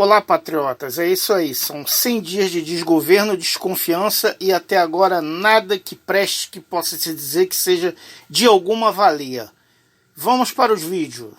Olá, patriotas, é isso aí, são 100 dias de desgoverno, desconfiança e até agora nada que preste que possa se dizer que seja de alguma valia. Vamos para os vídeos.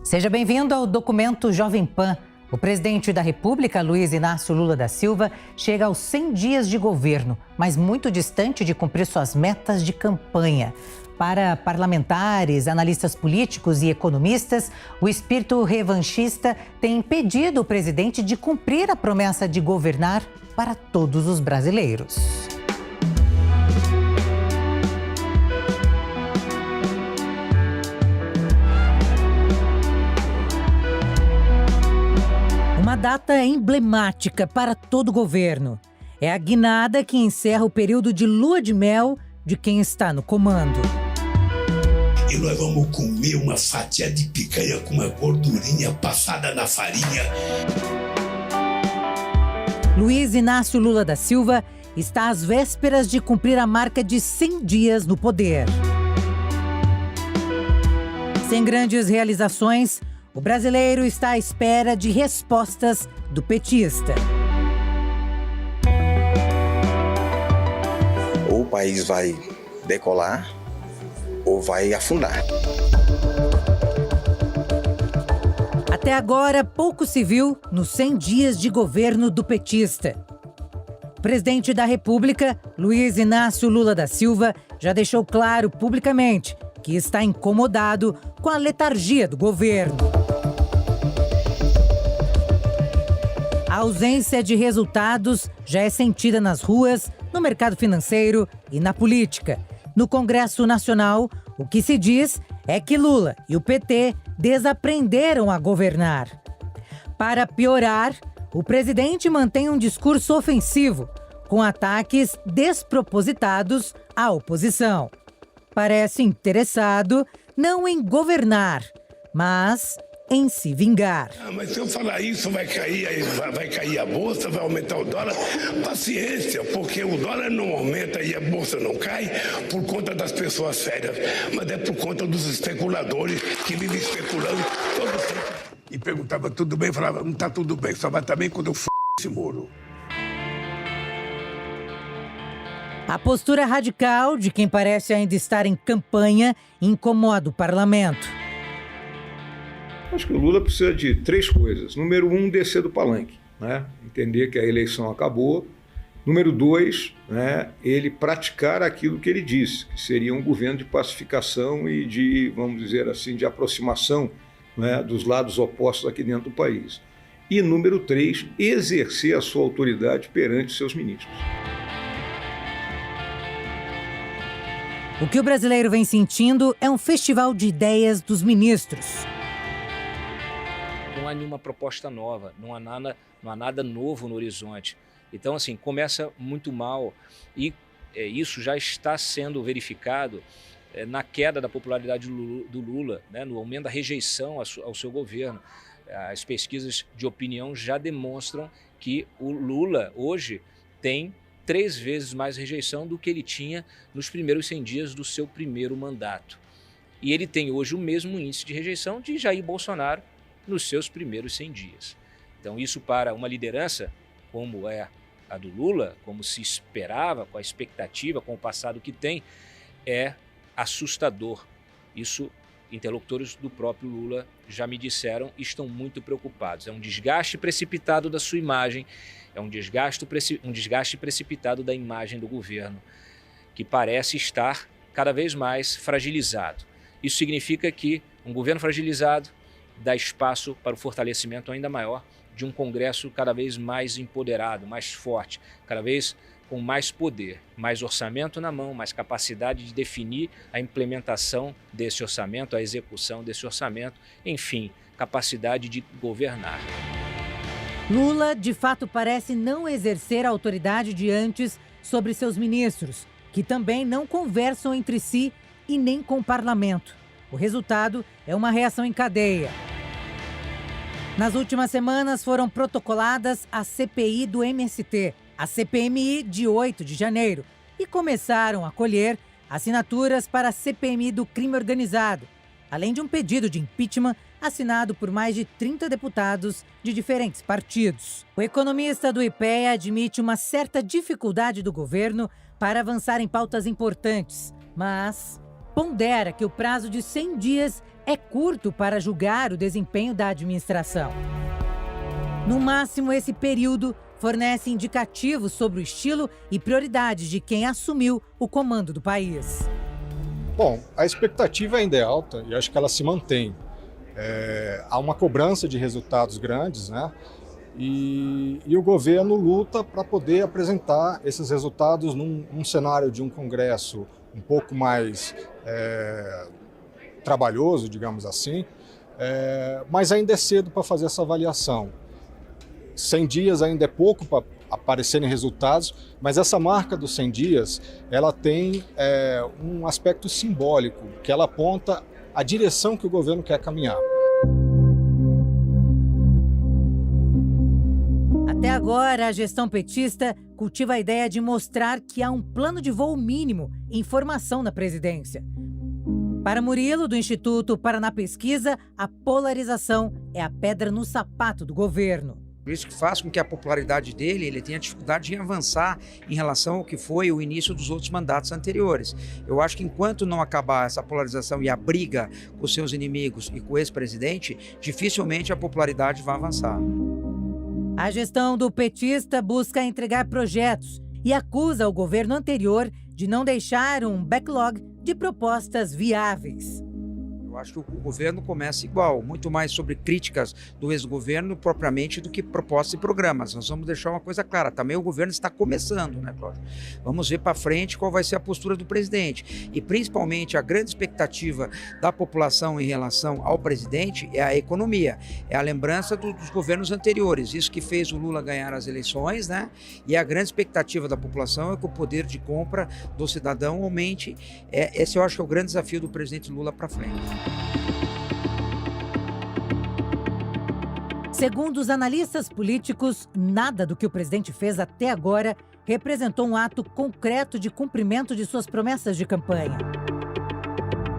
Seja bem-vindo ao Documento Jovem Pan. O presidente da República, Luiz Inácio Lula da Silva, chega aos 100 dias de governo, mas muito distante de cumprir suas metas de campanha. Para parlamentares, analistas políticos e economistas, o espírito revanchista tem impedido o presidente de cumprir a promessa de governar para todos os brasileiros. Uma data emblemática para todo o governo. É a guinada que encerra o período de lua de mel de quem está no comando. E nós vamos comer uma fatia de picanha com uma gordurinha passada na farinha. Luiz Inácio Lula da Silva está às vésperas de cumprir a marca de 100 dias no poder. Sem grandes realizações, o brasileiro está à espera de respostas do petista. Ou o país vai decolar ou vai afundar. Até agora, pouco se viu nos 100 dias de governo do petista. O presidente da República, Luiz Inácio Lula da Silva, já deixou claro publicamente que está incomodado com a letargia do governo. A ausência de resultados já é sentida nas ruas, no mercado financeiro e na política. No Congresso Nacional, o que se diz é que Lula e o PT desaprenderam a governar. Para piorar, o presidente mantém um discurso ofensivo, com ataques despropositados à oposição. Parece interessado não em governar, mas em se vingar. Mas se eu falar isso, vai cair a bolsa, vai aumentar o dólar. Paciência, porque o dólar não aumenta e a bolsa não cai por conta das pessoas sérias, mas é por conta dos especuladores que vivem especulando todo tempo. E perguntava, tudo bem? Falava, não está tudo bem, só vai estar bem quando eu esse muro. A postura radical de quem parece ainda estar em campanha incomoda o parlamento. Acho que o Lula precisa de 3 coisas. Número 1, descer do palanque, né? Entender que a eleição acabou. Número 2, né, ele praticar aquilo que ele disse, que seria um governo de pacificação e de, vamos dizer assim, de aproximação, né, dos lados opostos aqui dentro do país. E número 3, exercer a sua autoridade perante seus ministros. O que o brasileiro vem sentindo é um festival de ideias dos ministros. Não há nenhuma proposta nova, não há nada novo no horizonte. Então, assim, começa muito mal e isso já está sendo verificado na queda da popularidade do Lula, né, no aumento da rejeição ao seu governo. As pesquisas de opinião já demonstram que o Lula hoje tem 3 vezes mais rejeição do que ele tinha nos primeiros 100 dias do seu primeiro mandato. E ele tem hoje o mesmo índice de rejeição de Jair Bolsonaro nos seus primeiros 100 dias. Então isso para uma liderança como é a do Lula, como se esperava, com a expectativa, com o passado que tem, é assustador. Isso interlocutores do próprio Lula já me disseram e estão muito preocupados. É um desgaste precipitado da sua imagem, é um desgaste precipitado da imagem do governo, que parece estar cada vez mais fragilizado. Isso significa que um governo fragilizado dá espaço para o fortalecimento ainda maior de um Congresso cada vez mais empoderado, mais forte, cada vez com mais poder, mais orçamento na mão, mais capacidade de definir a implementação desse orçamento, a execução desse orçamento, enfim, capacidade de governar. Lula, de fato, parece não exercer a autoridade de antes sobre seus ministros, que também não conversam entre si e nem com o parlamento. O resultado é uma reação em cadeia. Nas últimas semanas foram protocoladas a CPI do MST, a CPMI de 8 de janeiro, e começaram a colher assinaturas para a CPMI do crime organizado, além de um pedido de impeachment assinado por mais de 30 deputados de diferentes partidos. O economista do IPEA admite uma certa dificuldade do governo para avançar em pautas importantes, mas pondera que o prazo de 100 dias é curto para julgar o desempenho da administração. No máximo, esse período fornece indicativos sobre o estilo e prioridades de quem assumiu o comando do país. Bom, a expectativa ainda é alta e acho que ela se mantém. Há uma cobrança de resultados grandes, né? E o governo luta para poder apresentar esses resultados num cenário de um Congresso um pouco mais trabalhoso, digamos assim, mas ainda é cedo para fazer essa avaliação. 100 dias ainda é pouco para aparecerem resultados, mas essa marca dos 100 dias, ela tem um aspecto simbólico, que ela aponta a direção que o governo quer caminhar. Até agora, a gestão petista cultiva a ideia de mostrar que há um plano de voo mínimo em formação na presidência. Para Murilo, do Instituto Paraná Pesquisa, a polarização é a pedra no sapato do governo. Isso que faz com que a popularidade dele, ele tenha dificuldade em avançar em relação ao que foi o início dos outros mandatos anteriores. Eu acho que enquanto não acabar essa polarização e a briga com os seus inimigos e com o ex-presidente, dificilmente a popularidade vai avançar. A gestão do petista busca entregar projetos e acusa o governo anterior de não deixar um backlog de propostas viáveis. Eu acho que o governo começa igual, muito mais sobre críticas do ex-governo propriamente do que propostas e programas. Nós vamos deixar uma coisa clara, também o governo está começando, né, Cláudio? Vamos ver para frente qual vai ser a postura do presidente. E principalmente a grande expectativa da população em relação ao presidente é a economia, é a lembrança dos governos anteriores, isso que fez o Lula ganhar as eleições, né? E a grande expectativa da população é que o poder de compra do cidadão aumente. Esse eu acho que é o grande desafio do presidente Lula para frente. Segundo os analistas políticos, nada do que o presidente fez até agora representou um ato concreto de cumprimento de suas promessas de campanha.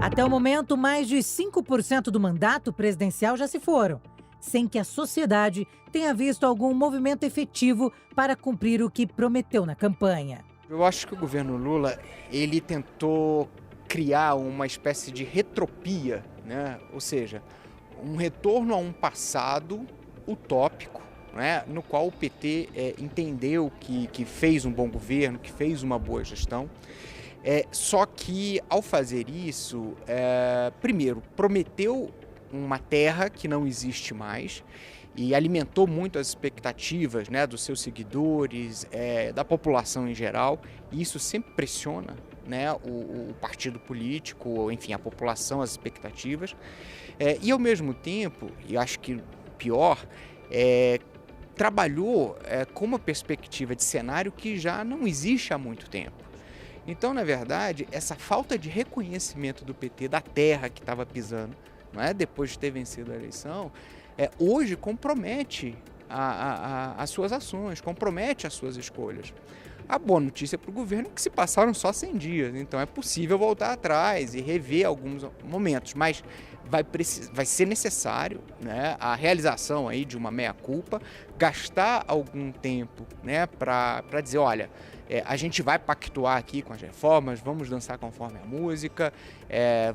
Até o momento, mais de 5% do mandato presidencial já se foram, sem que a sociedade tenha visto algum movimento efetivo para cumprir o que prometeu na campanha. Eu acho que o governo Lula, ele tentou criar uma espécie de retropia, né? Ou seja, um retorno a um passado utópico, né? No qual o PT entendeu que fez um bom governo, que fez uma boa gestão. Só que, ao fazer isso, primeiro, prometeu uma terra que não existe mais e alimentou muito as expectativas, né, dos seus seguidores, da população em geral. E isso sempre pressiona, né, o partido político, enfim, a população, as expectativas. E, ao mesmo tempo, e acho que pior, trabalhou com uma perspectiva de cenário que já não existe há muito tempo. Então, na verdade, essa falta de reconhecimento do PT da terra que estava pisando, não é, depois de ter vencido a eleição, hoje compromete as suas ações, compromete as suas escolhas. A boa notícia para o governo é que se passaram só 100 dias, então é possível voltar atrás e rever alguns momentos, mas vai ser necessário, né, a realização aí de uma meia-culpa, gastar algum tempo, né, para dizer, olha, a gente vai pactuar aqui com as reformas, vamos dançar conforme a música,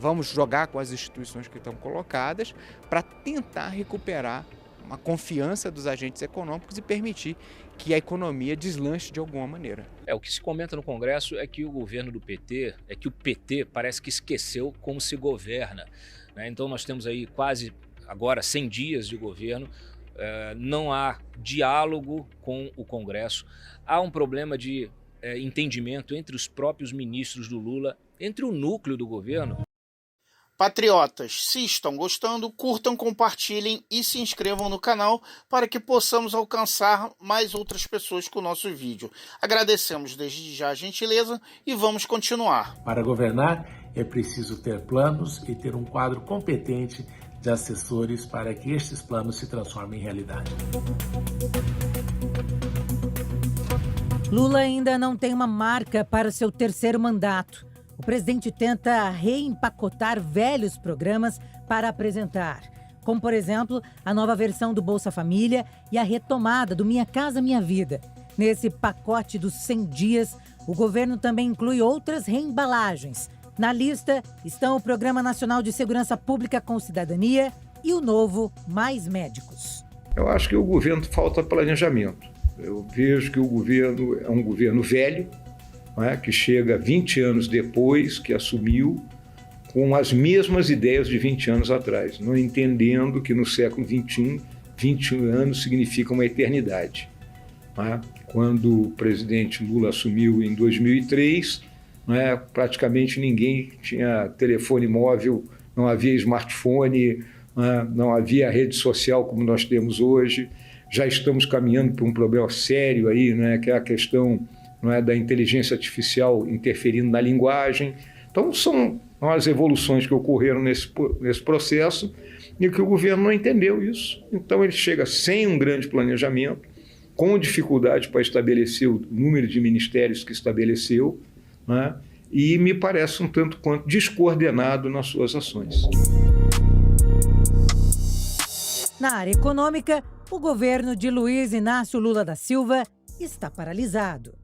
vamos jogar com as instituições que estão colocadas para tentar recuperar uma confiança dos agentes econômicos e permitir que a economia deslanche de alguma maneira. O que se comenta no Congresso é que o governo do PT, que o PT parece que esqueceu como se governa, né? Então nós temos aí quase agora 100 dias de governo, não há diálogo com o Congresso, há um problema de entendimento entre os próprios ministros do Lula, entre o núcleo do governo. Patriotas, se estão gostando, curtam, compartilhem e se inscrevam no canal para que possamos alcançar mais outras pessoas com o nosso vídeo. Agradecemos desde já a gentileza e vamos continuar. Para governar é preciso ter planos e ter um quadro competente de assessores para que estes planos se transformem em realidade. Lula ainda não tem uma marca para o seu terceiro mandato. O o presidente tenta reempacotar velhos programas para apresentar, como, por exemplo, a nova versão do Bolsa Família e a retomada do Minha Casa Minha Vida. Nesse pacote dos 100 dias, o governo também inclui outras reembalagens. Na lista estão o Programa Nacional de Segurança Pública com Cidadania e o novo Mais Médicos. Eu acho que o governo falta planejamento. Eu vejo que o governo é um governo velho, que chega 20 anos depois que assumiu, com as mesmas ideias de 20 anos atrás, não entendendo que no século XXI, 21 anos significa uma eternidade. Quando o presidente Lula assumiu em 2003, praticamente ninguém tinha telefone móvel, não havia smartphone, não havia rede social como nós temos hoje. Já estamos caminhando para um problema sério aí, que é a questão da inteligência artificial interferindo na linguagem. Então, são as evoluções que ocorreram nesse processo e que o governo não entendeu isso. Então, ele chega sem um grande planejamento, com dificuldade para estabelecer o número de ministérios que estabeleceu, e me parece um tanto quanto descoordenado nas suas ações. Na área econômica, o governo de Luiz Inácio Lula da Silva está paralisado.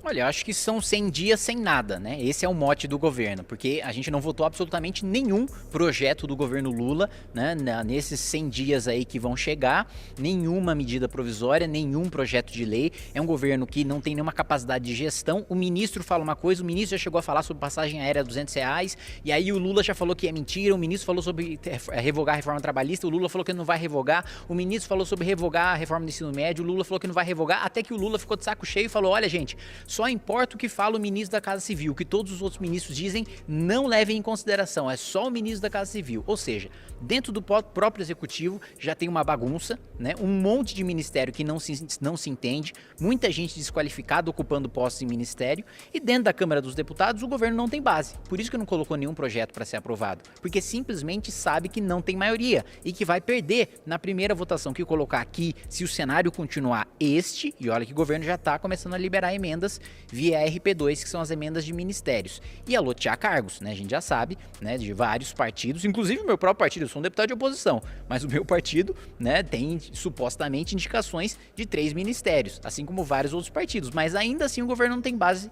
Olha, eu acho que são 100 dias sem nada, né? Esse é o mote do governo, porque a gente não votou absolutamente nenhum projeto do governo Lula, né? Nesses 100 dias aí que vão chegar, nenhuma medida provisória, nenhum projeto de lei. É um governo que não tem nenhuma capacidade de gestão. O ministro fala uma coisa, o ministro já chegou a falar sobre passagem aérea R$200, e aí o Lula já falou que é mentira, o ministro falou sobre revogar a reforma trabalhista, o Lula falou que não vai revogar, o ministro falou sobre revogar a reforma do ensino médio, o Lula falou que não vai revogar, até que o Lula ficou de saco cheio e falou, olha gente, só importa o que fala o ministro da Casa Civil, o que todos os outros ministros dizem, não levem em consideração, é só o ministro da Casa Civil. Ou seja, dentro do próprio executivo já tem uma bagunça, né? Um monte de ministério que não se entende, muita gente desqualificada ocupando postos em ministério, e dentro da Câmara dos Deputados o governo não tem base. Por isso que não colocou nenhum projeto para ser aprovado, porque simplesmente sabe que não tem maioria e que vai perder na primeira votação que colocar aqui, se o cenário continuar este, e olha que o governo já está começando a liberar emendas via RP2, que são as emendas de ministérios, e a lotear cargos, né? A gente já sabe, né, de vários partidos, inclusive o meu próprio partido, eu sou um deputado de oposição, mas o meu partido, né, tem supostamente indicações de 3 ministérios, assim como vários outros partidos, mas ainda assim o governo não tem base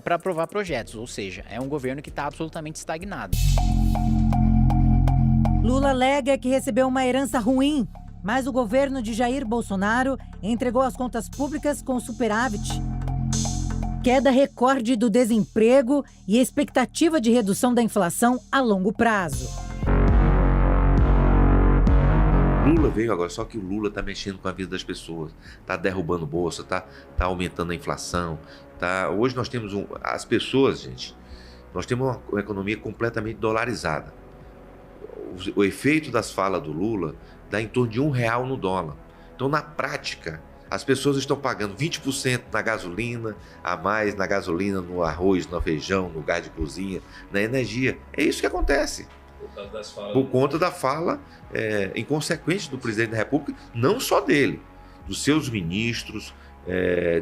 para aprovar projetos, ou seja, é um governo que está absolutamente estagnado. Lula alega que recebeu uma herança ruim, mas o governo de Jair Bolsonaro entregou as contas públicas com superávit. Queda recorde do desemprego e expectativa de redução da inflação a longo prazo. Lula veio agora, só que o Lula está mexendo com a vida das pessoas, está derrubando bolsa, está aumentando a inflação. Hoje nós temos as pessoas, gente, nós temos uma economia completamente dolarizada. O efeito das falas do Lula dá em torno de R$1 no dólar. Então, na prática, as pessoas estão pagando 20% na gasolina, a mais na gasolina, no arroz, no feijão, no gás de cozinha, na energia. É isso que acontece. Por conta da fala inconsequente do presidente da República, não só dele, dos seus ministros,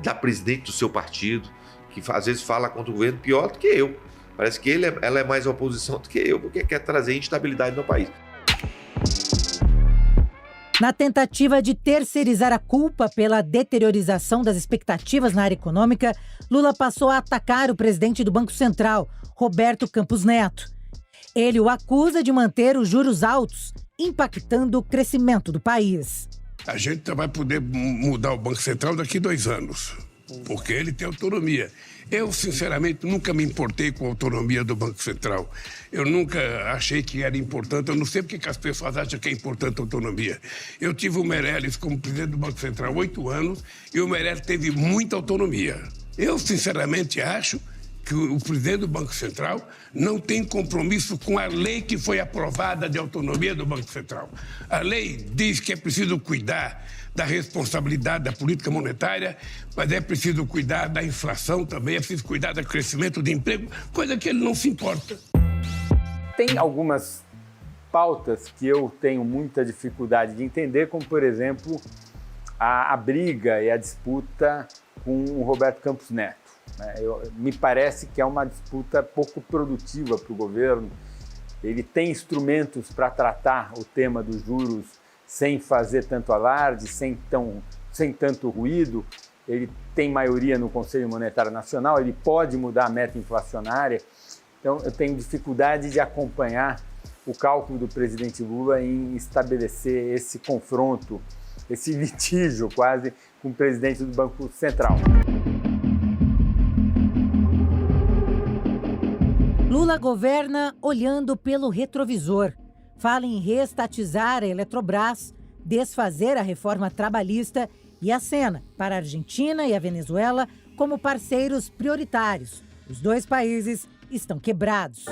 da presidente do seu partido, que às vezes fala contra o governo pior do que eu. Parece que ela é mais oposição do que eu, porque quer trazer instabilidade no país. Na tentativa de terceirizar a culpa pela deteriorização das expectativas na área econômica, Lula passou a atacar o presidente do Banco Central, Roberto Campos Neto. Ele o acusa de manter os juros altos, impactando o crescimento do país. A gente vai poder mudar o Banco Central daqui a 2 anos, porque ele tem autonomia. Eu, sinceramente, nunca me importei com a autonomia do Banco Central. Eu nunca achei que era importante. Eu não sei porque que as pessoas acham que é importante a autonomia. Eu tive o Meirelles como presidente do Banco Central 8 anos e o Meirelles teve muita autonomia. Eu, sinceramente, acho que o presidente do Banco Central não tem compromisso com a lei que foi aprovada de autonomia do Banco Central. A lei diz que é preciso cuidar da responsabilidade da política monetária, mas é preciso cuidar da inflação também, é preciso cuidar do crescimento de emprego, coisa que ele não se importa. Tem algumas pautas que eu tenho muita dificuldade de entender, como, por exemplo, a briga e a disputa com o Roberto Campos Neto. Me parece que é uma disputa pouco produtiva para o governo. Ele tem instrumentos para tratar o tema dos juros sem fazer tanto alarde, sem tanto ruído. Ele tem maioria no Conselho Monetário Nacional, ele pode mudar a meta inflacionária. Então, eu tenho dificuldade de acompanhar o cálculo do presidente Lula em estabelecer esse confronto, esse litígio quase com o presidente do Banco Central. Lula governa olhando pelo retrovisor. Fala em reestatizar a Eletrobras, desfazer a reforma trabalhista e acena para a Argentina e a Venezuela como parceiros prioritários. Os dois países estão quebrados.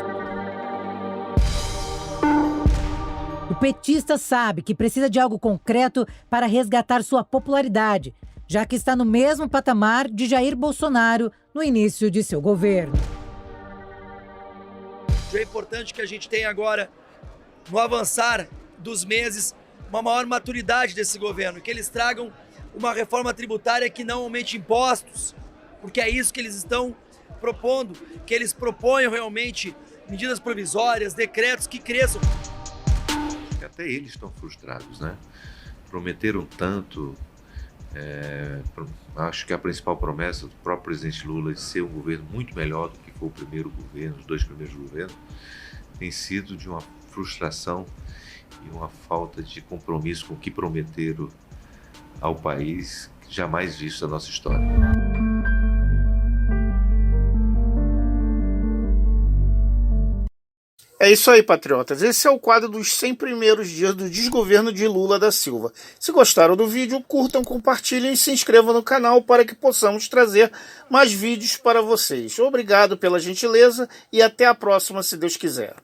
O petista sabe que precisa de algo concreto para resgatar sua popularidade, já que está no mesmo patamar de Jair Bolsonaro no início de seu governo. É importante que a gente tenha agora, no avançar dos meses, uma maior maturidade desse governo, que eles tragam uma reforma tributária que não aumente impostos, porque é isso que eles estão propondo, que eles proponham realmente medidas provisórias, decretos que cresçam. Até eles estão frustrados, né? Prometeram tanto. Acho que a principal promessa do próprio presidente Lula de ser um governo muito melhor do que foi o primeiro governo, os dois primeiros governos, tem sido de uma frustração e uma falta de compromisso com o que prometeram ao país, jamais visto na nossa história. É isso aí, patriotas. Esse é o quadro dos 100 primeiros dias do desgoverno de Lula da Silva. Se gostaram do vídeo, curtam, compartilhem e se inscrevam no canal para que possamos trazer mais vídeos para vocês. Obrigado pela gentileza e até a próxima, se Deus quiser.